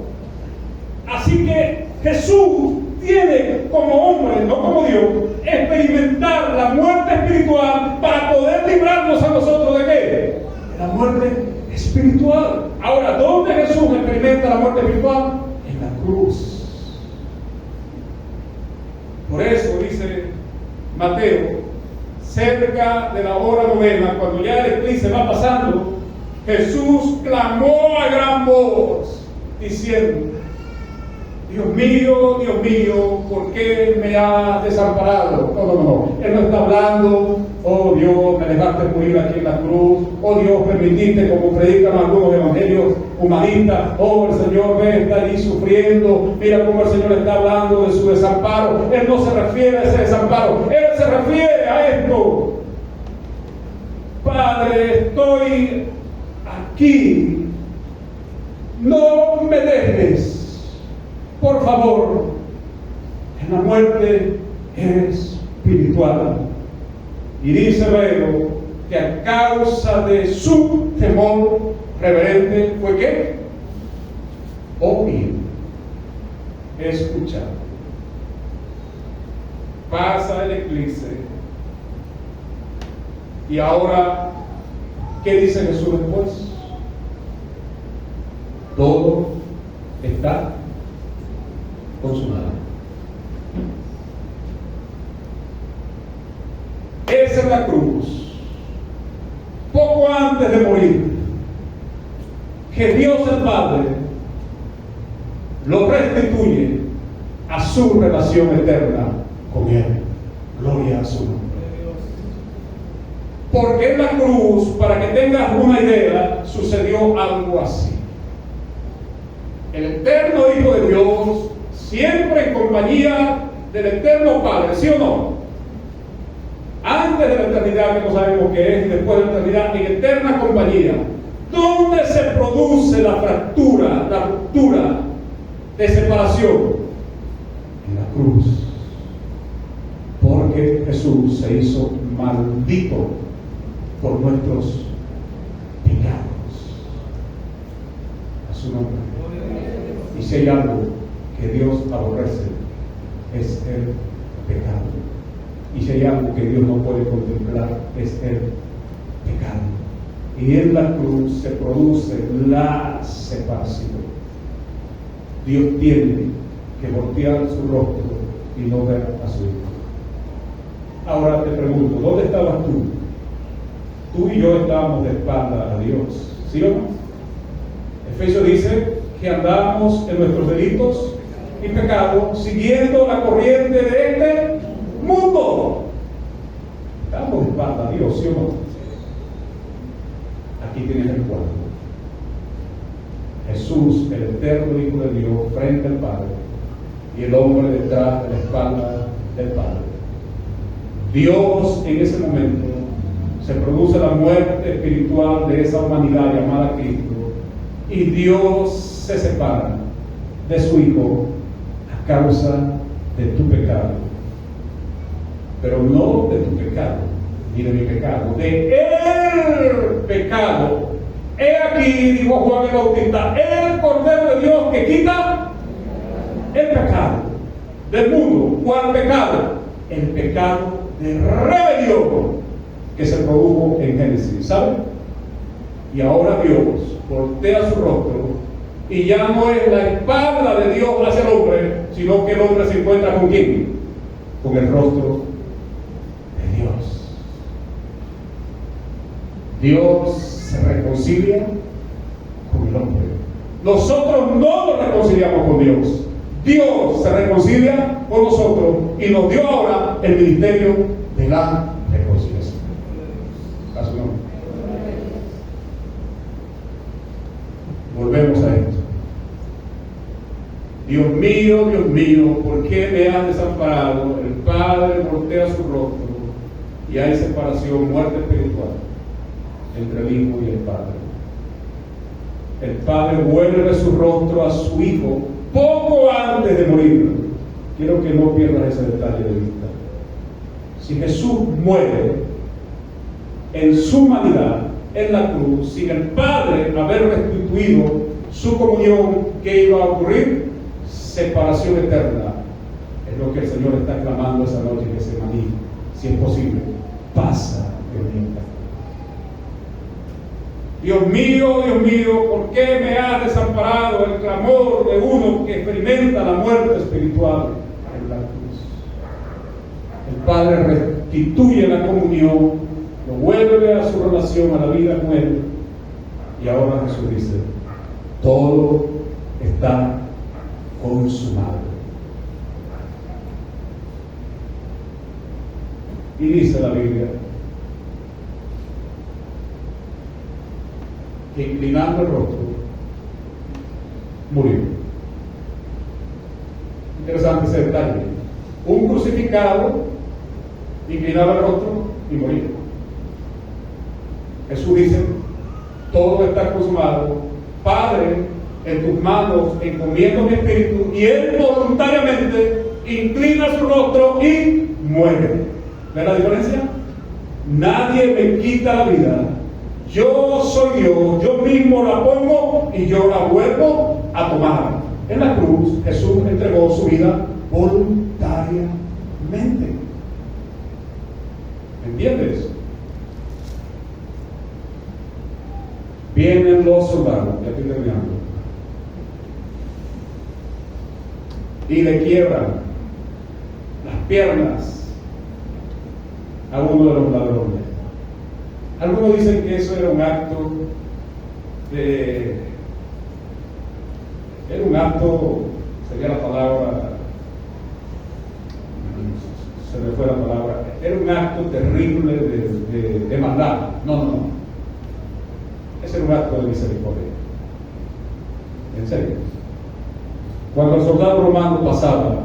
Así que Jesús tiene como hombre, no como Dios, experimentar la muerte espiritual para poder librarnos a nosotros ¿de qué? De la muerte espiritual. Ahora, ¿dónde Jesús experimenta la muerte espiritual? En la cruz. Por eso dice Mateo, cerca de la hora novena, cuando ya el eclipse va pasando, Jesús clamó a gran voz, diciendo: Dios mío, ¿por qué me has desamparado? No. Él no está hablando: oh Dios, me dejaste morir aquí en la cruz. Oh Dios, permitiste, como predican algunos evangelios humanistas, oh el Señor ve, está allí sufriendo. Mira cómo el Señor está hablando de su desamparo. Él no se refiere a ese desamparo. Él se refiere a esto: Padre, estoy aquí. No me dejes, por favor, en la muerte espiritual. Y dice luego que a causa de su temor reverente fue ¿qué? Oír, escuchar. Pasa el eclipse. Y ahora, ¿qué dice Jesús después? Todo está consumado. Esa es la cruz. Poco antes de morir, que Dios el Padre lo restituye a su relación eterna con Él. Gloria a su nombre. Porque en la cruz, para que tengas una idea, sucedió algo así. El eterno Hijo de Dios, siempre en compañía del eterno Padre, ¿sí o no? Antes de la eternidad, que no sabemos qué es, y después de la eternidad, en eterna compañía. ¿Dónde se produce la fractura, la ruptura de separación? En la cruz. Porque Jesús se hizo maldito por nuestros pecados. A su nombre. Y si hay algo que Dios aborrece, es el pecado. Y si hay algo que Dios no puede contemplar, es el pecado. Y en la cruz se produce la separación. Dios tiene que voltear su rostro y no ver a su Hijo. Ahora te pregunto, ¿dónde estabas tú? Tú y yo estábamos de espalda a Dios, ¿sí o no? Efesios dice que andamos en nuestros delitos y pecados, siguiendo la corriente de este mundo. Damos de espalda a Dios, ¿sí o no? Aquí tienes el cuadro. Jesús, el eterno Hijo de Dios, frente al Padre, y el hombre detrás de la espalda del Padre. Dios, en ese momento, se produce la muerte espiritual de esa humanidad llamada Cristo, y Dios se separa de su Hijo a causa de tu pecado. Pero no de tu pecado, ni de mi pecado, de el pecado. He aquí, dijo Juan el Bautista, el Cordero de Dios que quita el pecado del mundo. ¿Cuál pecado? El pecado de rebelión que se produjo en Génesis, ¿saben? Y ahora Dios voltea su rostro y ya no es la espalda de Dios hacia el hombre, sino que el hombre se encuentra con ¿quién? Con el rostro de Dios. Dios se reconcilia con el hombre. Nosotros no nos reconciliamos con Dios. Dios se reconcilia con nosotros y nos dio ahora el ministerio de la reconciliación. ¿A su nombre? Volvemos a esto. Dios mío, ¿por qué me has desamparado? El Padre voltea su rostro y hay separación, muerte espiritual entre el Hijo y el Padre. El Padre vuelve su rostro a su Hijo poco antes de morir. Quiero que no pierdas ese detalle de vista. Si Jesús muere en su humanidad, en la cruz, sin el Padre haber restituido su comunión, ¿qué iba a ocurrir? Separación eterna. Es lo que el Señor está clamando esa noche en Getsemaní. Si es posible, pasa de mí. Dios mío, ¿por qué me has desamparado? El clamor de uno que experimenta la muerte espiritual en la cruz. El Padre restituye la comunión, lo vuelve a su relación, a la vida con Él. Y ahora Jesús dice, todo está consumado. Y dice la Biblia que inclinando el rostro murió. Interesante ese detalle. Un crucificado inclinaba el rostro y moría. Jesús dice, todo está consumado. Padre, en tus manos encomiendo mi espíritu, y él voluntariamente inclina su rostro y muere. ¿Ven la diferencia? Nadie me quita la vida. Yo soy Dios, yo mismo la pongo y yo la vuelvo a tomar. En la cruz Jesús entregó su vida voluntariamente. ¿Entiendes? Vienen los soldados, ya estoy terminando, y le quiebran las piernas a uno de los ladrones. Algunos dicen que eso era un acto sería la palabra, se me fue la palabra, era un acto terrible de maldad. No. Ese era un acto de misericordia. En serio. Cuando el soldado romano pasaba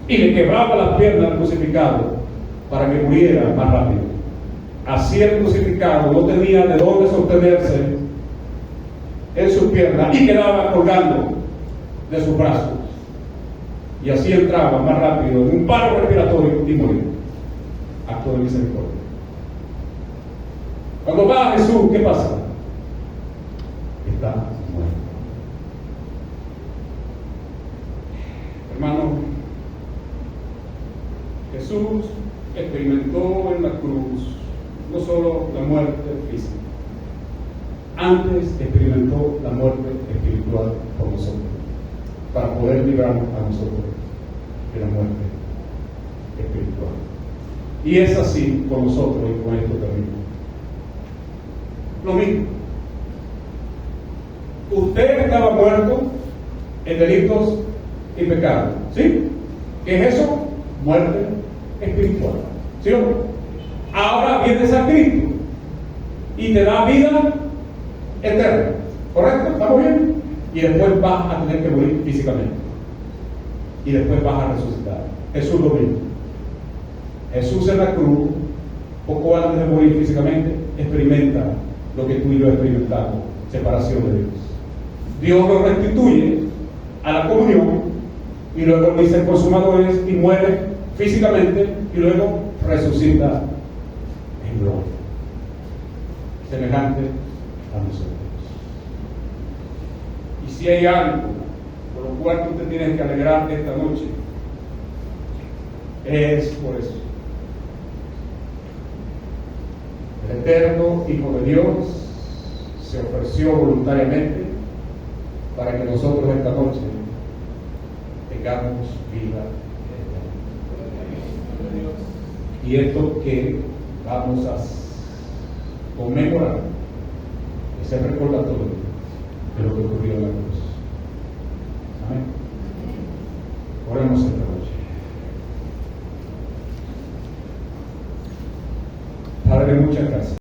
y le quebraba las piernas al crucificado para que muriera más rápido, así el crucificado no tenía de dónde sostenerse en sus piernas y quedaba colgando de sus brazos, y así entraba más rápido en un paro respiratorio y moría. Acto de misericordia. Cuando va a Jesús, ¿qué pasa? Está muerto. Hermano, Jesús experimentó en la cruz no solo la muerte física, antes experimentó la muerte espiritual por nosotros, para poder librarnos a nosotros de la muerte espiritual. Y es así con nosotros, y con esto termino. Lo mismo. Usted está estaba muerto en delitos y pecados. ¿Sí? ¿Qué es eso? Muerte espiritual. ¿Sí o no? Ahora vienes a Cristo y te da vida eterna. ¿Correcto? ¿Estamos bien? Y después vas a tener que morir físicamente. Y después vas a resucitar. Jesús lo mismo. Jesús en la cruz, poco antes de morir físicamente, experimenta lo que tú y yo experimentamos: separación de Dios. Dios lo restituye a la comunión y luego dice consumado es y muere físicamente y luego resucita en gloria, semejante a nosotros. Y si hay algo por lo cual tú te tienes que alegrar esta noche, es por eso. El eterno Hijo de Dios se ofreció voluntariamente para que nosotros esta noche tengamos vida eterna. Y esto que vamos a conmemorar es el recordatorio de lo que ocurrió en la cruz. Amén. Oremos esta noche. Padre, muchas gracias.